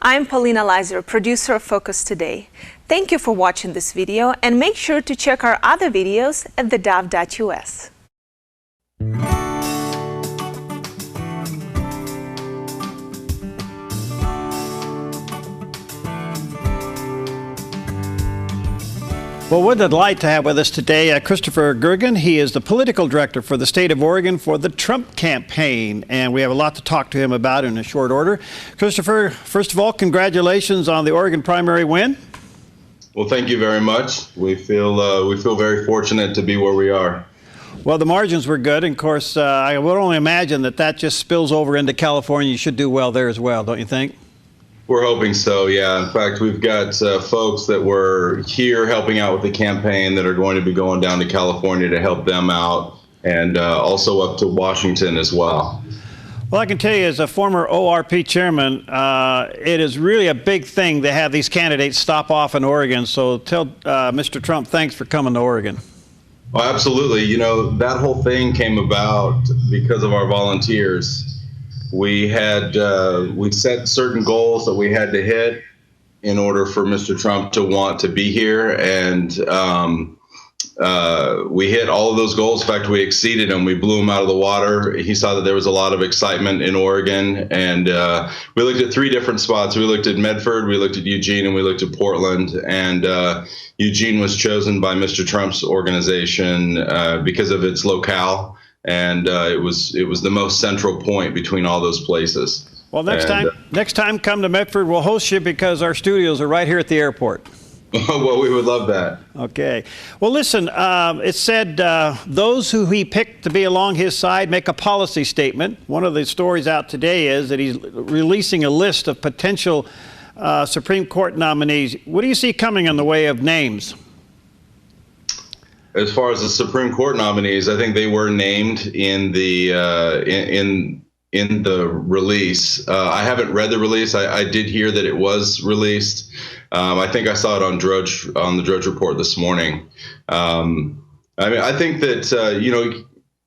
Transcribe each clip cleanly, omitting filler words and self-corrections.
I'm Paulina Leiser, producer of Focus Today. Thank you for watching this video, and make sure to check our other videos at theDove.us. Well, what a delight to have with us today Christopher Gergen. He is the political director for the state of Oregon for the Trump campaign, and we have a lot to talk to him about in a short order. Christopher, first of all, congratulations on the Oregon primary win. Well, thank you very much. We feel very fortunate to be where we are. Well, the margins were good, and of course, I would only imagine that just spills over into California. You should do well there as well, don't you think? We're hoping so, yeah. In fact, we've got folks that were here helping out with the campaign that are going to be going down to California to help them out, and also up to Washington as well. Well, I can tell you as a former ORP chairman, it is really a big thing to have these candidates stop off in Oregon. So tell Mr. Trump, thanks for coming to Oregon. Oh, absolutely. You know, that whole thing came about because of our volunteers. We set certain goals that we had to hit in order for Mr. Trump to want to be here, and we hit all of those goals. In fact, we exceeded them. We blew them out of the water. He saw that there was a lot of excitement in Oregon, and we looked at 3 different spots. We looked at Medford, we looked at Eugene, and we looked at Portland. And Eugene was chosen by Mr. Trump's organization because of its locale. And it was the most central point between all those places. Well, next time, come to Medford. We'll host you because our studios are right here at the airport. Well, we would love that. Okay. Well, listen, it said those who he picked to be along his side make a policy statement. One of the stories out today is that he's releasing a list of potential Supreme Court nominees. What do you see coming in the way of names? As far as the Supreme Court nominees, I think they were named in the in the release. I haven't read the release. I did hear that it was released. I think I saw it on the Drudge Report this morning. I mean, I think that you know,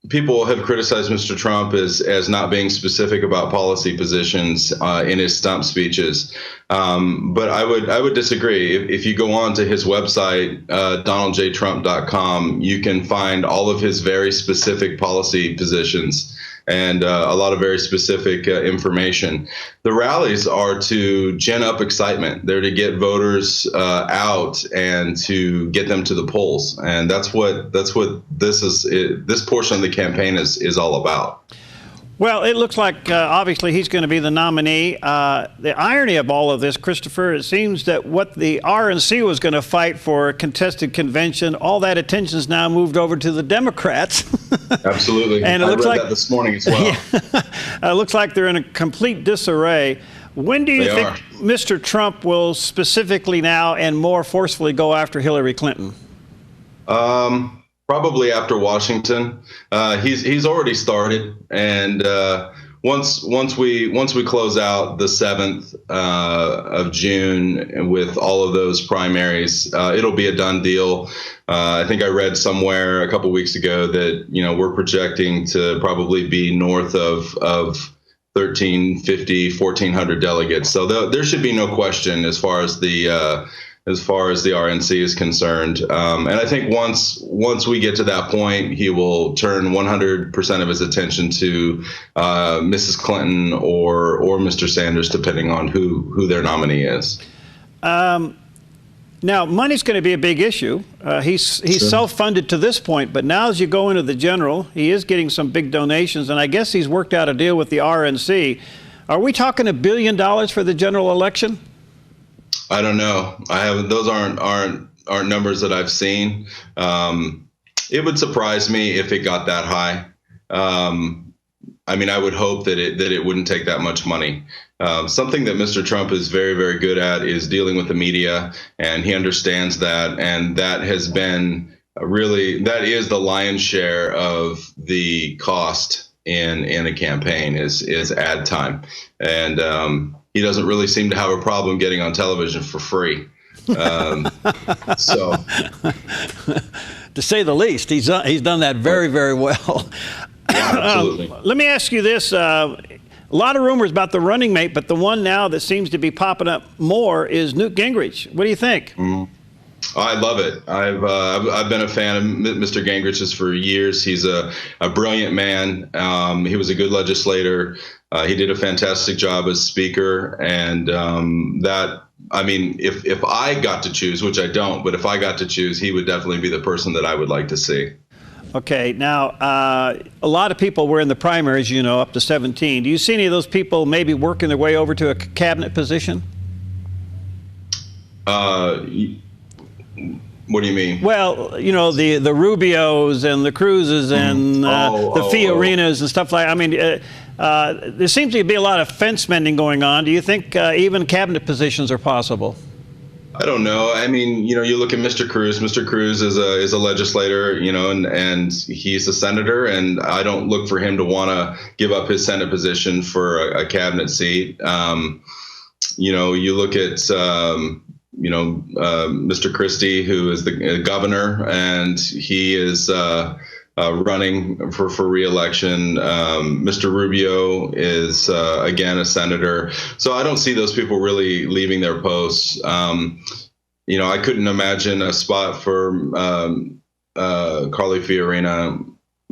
people have criticized Mr. Trump as not being specific about policy positions in his stump speeches. But I would disagree. If you go on to his website, donaldjtrump.com, you can find all of his very specific policy positions and a lot of very specific information. The rallies are to gin up excitement. They're to get voters out and to get them to the polls, and that's what this portion of the campaign is all about. Well, it looks like obviously he's going to be the nominee. The irony of all of this, Christopher, it seems that what the RNC was going to fight for a contested convention, all that attention is now moved over to the Democrats. Absolutely. And it looks like that this morning as well. Yeah, it looks like they're in a complete disarray. When do you think Mr. Trump will specifically now and more forcefully go after Hillary Clinton? Probably after Washington. He's already started, and once we close out the 7th of June with all of those primaries, it'll be a done deal. I think I read somewhere a couple weeks ago that, you know, we're projecting to probably be north of 1,350, 1,400 delegates. So there should be no question as far as the RNC is concerned. And I think once we get to that point, he will turn 100% of his attention to Mrs. Clinton or Mr. Sanders, depending on who their nominee is. Now, money's going to be a big issue. He's self-funded to this point, but now as you go into the general, he is getting some big donations, and I guess he's worked out a deal with the RNC. Are we talking $1 billion for the general election? I don't know. I haven't. Those aren't numbers that I've seen. It would surprise me if it got that high. I mean, I would hope that it wouldn't take that much money. Something that Mr. Trump is very, very good at is dealing with the media, and he understands that. And that has been that is the lion's share of the cost in a campaign is ad time. And he doesn't really seem to have a problem getting on television for free. So, to say the least, he's done that very, very well. Yeah, absolutely. Let me ask you this. A lot of rumors about the running mate, but the one now that seems to be popping up more is Newt Gingrich. What do you think? I love it. I've been a fan of Mr. Gingrich's for years. He's a brilliant man. He was a good legislator. He did a fantastic job as speaker, and if I got to choose, which I don't, but if I got to choose, he would definitely be the person that I would like to see. Okay, now a lot of people were in the primaries, up to 17. Do you see any of those people maybe working their way over to a cabinet position? What do you mean? Well, the Rubios and the Cruzes and the Fiorinas and stuff like. I mean, there seems to be a lot of fence mending going on. Do you think even cabinet positions are possible? I don't know. I mean, you look at Mr. Cruz. Mr. Cruz is a legislator, and he's a senator, and I don't look for him to want to give up his Senate position for a cabinet seat. You look at Mr. Christie, who is the governor, and he is running for re-election. Mr. Rubio is, again, a senator. So I don't see those people really leaving their posts. I couldn't imagine a spot for Carly Fiorina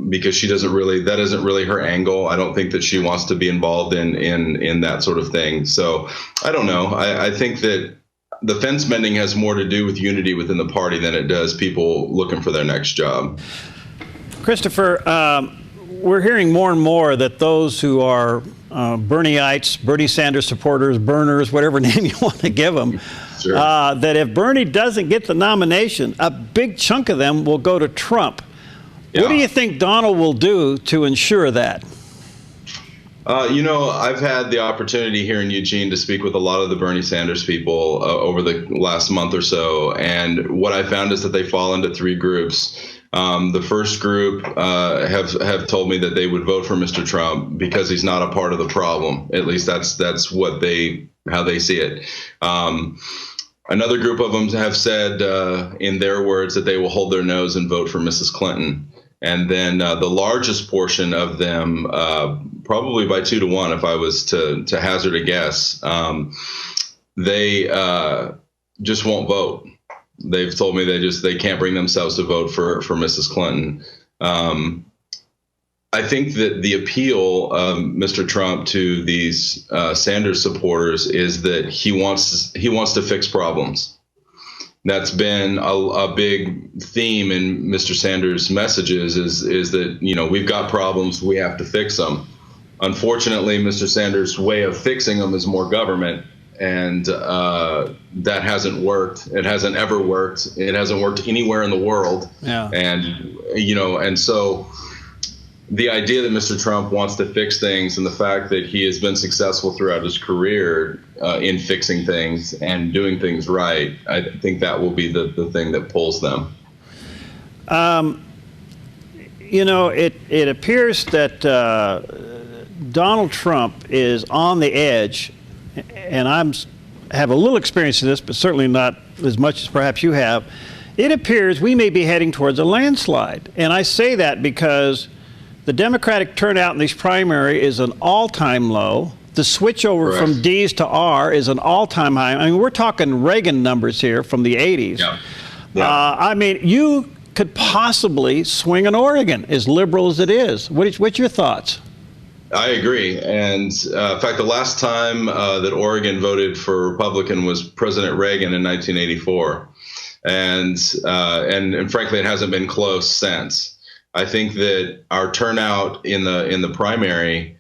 because that isn't really her angle. I don't think that she wants to be involved in that sort of thing. So I don't know. I think that the fence mending has more to do with unity within the party than it does people looking for their next job. Christopher, we're hearing more and more that those who are Bernieites, Bernie Sanders supporters, burners, whatever name you want to give them, sure. That if Bernie doesn't get the nomination, a big chunk of them will go to Trump. Yeah. What do you think Donald will do to ensure that? I've had the opportunity here in Eugene to speak with a lot of the Bernie Sanders people over the last month or so. And what I found is that they fall into three groups. The first group have told me that they would vote for Mr. Trump because he's not a part of the problem. At least that's how they see it. Another group of them have said, in their words, that they will hold their nose and vote for Mrs. Clinton. And then the largest portion of them, probably by 2-1, if I was to hazard a guess, they just won't vote. They've told me they can't bring themselves to vote for Mrs. Clinton. I think that the appeal of Mr. Trump to these Sanders supporters is that he wants to fix problems. That's been a big theme in Mr. Sanders' messages is that, we've got problems, we have to fix them. Unfortunately, Mr. Sanders' way of fixing them is more government, and that hasn't worked. It hasn't ever worked. It hasn't worked anywhere in the world. Yeah. And so the idea that Mr. Trump wants to fix things and the fact that he has been successful throughout his career in fixing things and doing things right, I think that will be the thing that pulls them. It appears that Donald Trump is on the edge, and I have a little experience in this, but certainly not as much as perhaps you have. It appears we may be heading towards a landslide, and I say that because the Democratic turnout in these primary is an all-time low. The switch over Correct. from D's to R is an all-time high. I mean, we're talking Reagan numbers here from the 80s. Yeah. Yeah. You could possibly swing in Oregon, as liberal as it is. What's your thoughts? I agree. And in fact, the last time that Oregon voted for Republican was President Reagan in 1984. And frankly, it hasn't been close since. I think that our turnout in the primary,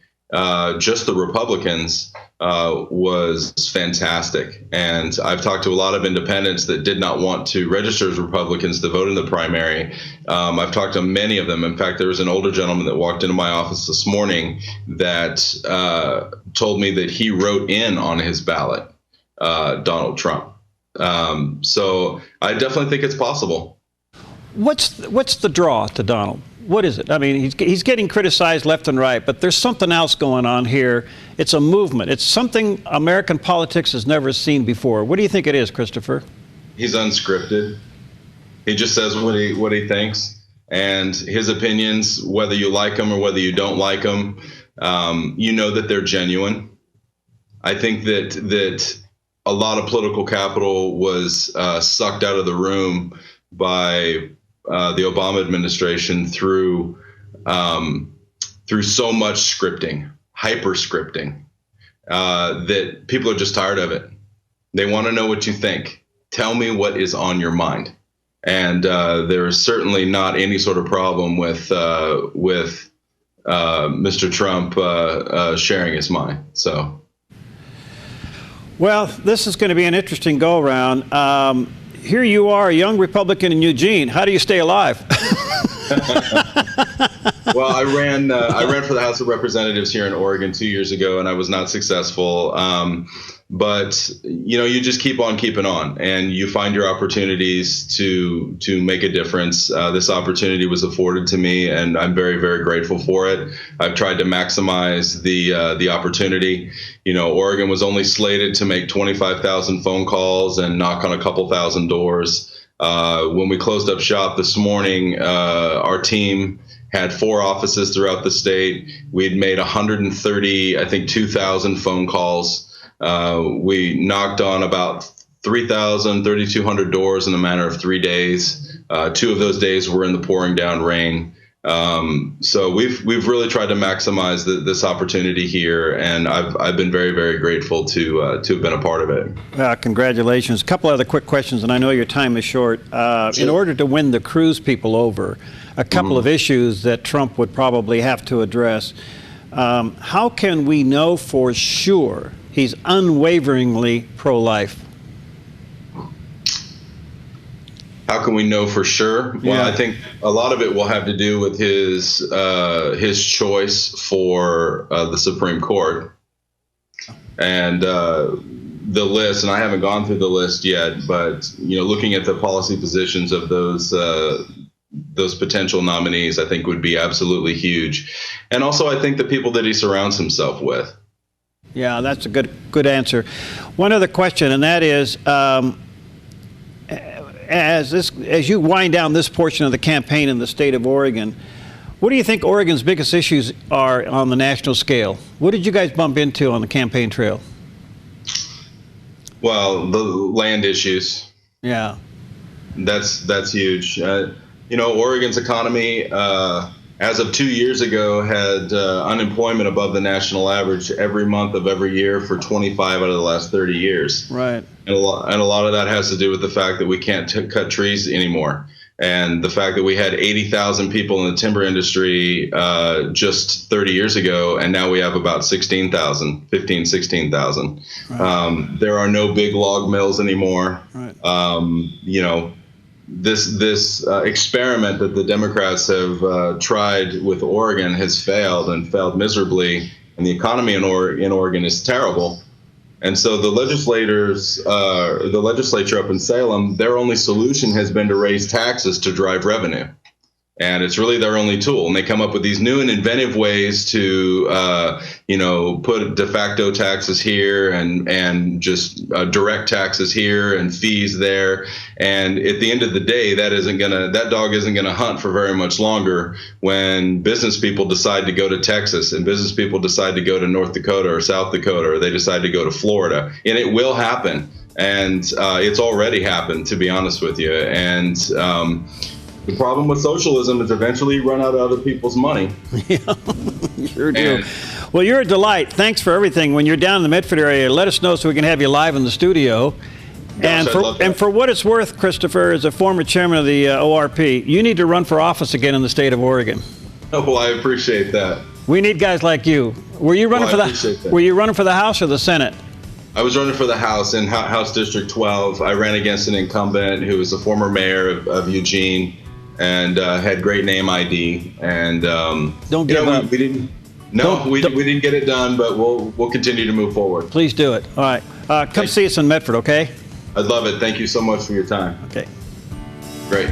just the Republicans, was fantastic. And I've talked to a lot of independents that did not want to register as Republicans to vote in the primary. I've talked to many of them. In fact, there was an older gentleman that walked into my office this morning that told me that he wrote in on his ballot Donald Trump. So I definitely think it's possible. What's the draw to Donald? What is it? I mean, he's getting criticized left and right, but there's something else going on here. It's a movement. It's something American politics has never seen before. What do you think it is, Christopher? He's unscripted. He just says what he thinks, and his opinions, whether you like them or whether you don't like them, you know that they're genuine. I think that a lot of political capital was sucked out of the room by the Obama administration through so much scripting, hyper scripting, that people are just tired of it. They want to know what you think. Tell me what is on your mind. And there is certainly not any sort of problem with Mr. Trump sharing his mind. So, well, this is going to be an interesting go-around. Here you are, a young Republican in Eugene. How do you stay alive? Well, I ran for the House of Representatives here in Oregon 2 years ago, and I was not successful. But you just keep on keeping on, and you find your opportunities to make a difference. This opportunity was afforded to me, and I'm very, very grateful for it. I've tried to maximize the opportunity. Oregon was only slated to make 25,000 phone calls and knock on a couple thousand doors. When we closed up shop this morning, our team had 4 offices throughout the state. We'd made 130, I think 2,000 phone calls. We knocked on about 3,200 doors in a matter of 3 days. 2 of those days were in the pouring down rain. So we've really tried to maximize this opportunity here, and I've been very, very grateful to have been a part of it. Congratulations. A couple other quick questions, and I know your time is short. Sure. In order to win the Cruz people over, a couple of issues that Trump would probably have to address. How can we know for sure he's unwaveringly pro-life? How can we know for sure? Well, Yeah. I think a lot of it will have to do with his choice for the Supreme Court, and the list. And I haven't gone through the list yet, but looking at the policy positions of those potential nominees, I think would be absolutely huge. And also, I think the people that he surrounds himself with. Yeah, that's a good answer. One other question, and that is, as you wind down this portion of the campaign in the state of Oregon, what do you think Oregon's biggest issues are on the national scale? What did you guys bump into on the campaign trail? Well, the land issues. Yeah, that's huge. Oregon's economy, as of 2 years ago, had unemployment above the national average every month of every year for 25 out of the last 30 years. right. And a lot of that has to do with the fact that we can't cut trees anymore. And the fact that we had 80,000 people in the timber industry just 30 years ago, and now we have about 16,000. Right. There are no big log mills anymore. Right. This experiment that the Democrats have tried with Oregon has failed, and failed miserably, and the economy in Oregon is terrible. And so the legislature up in Salem, their only solution has been to raise taxes to drive revenue. And it's really their only tool. And they come up with these new and inventive ways to, put de facto taxes here and just direct taxes here and fees there. And at the end of the day, that dog isn't gonna hunt for very much longer when business people decide to go to Texas, and business people decide to go to North Dakota or South Dakota, or they decide to go to Florida. And it will happen. And it's already happened, to be honest with you. And the problem with socialism is eventually you run out of other people's money. Yeah, sure do. Well, you're a delight. Thanks for everything. When you're down in the Medford area, let us know so we can have you live in the studio. Gosh, And for what it's worth, Christopher, as a former chairman of the ORP, you need to run for office again in the state of Oregon. Oh, well, I appreciate that. We need guys like you. Were you running for the House or the Senate? I was running for the House in House District 12. I ran against an incumbent who was a former mayor of Eugene, and had great name ID. And don't give up. We didn't. No, we didn't get it done, but we'll continue to move forward. Please do it. All right, come see us in Medford, okay? I'd love it. Thank you so much for your time. Okay. Great.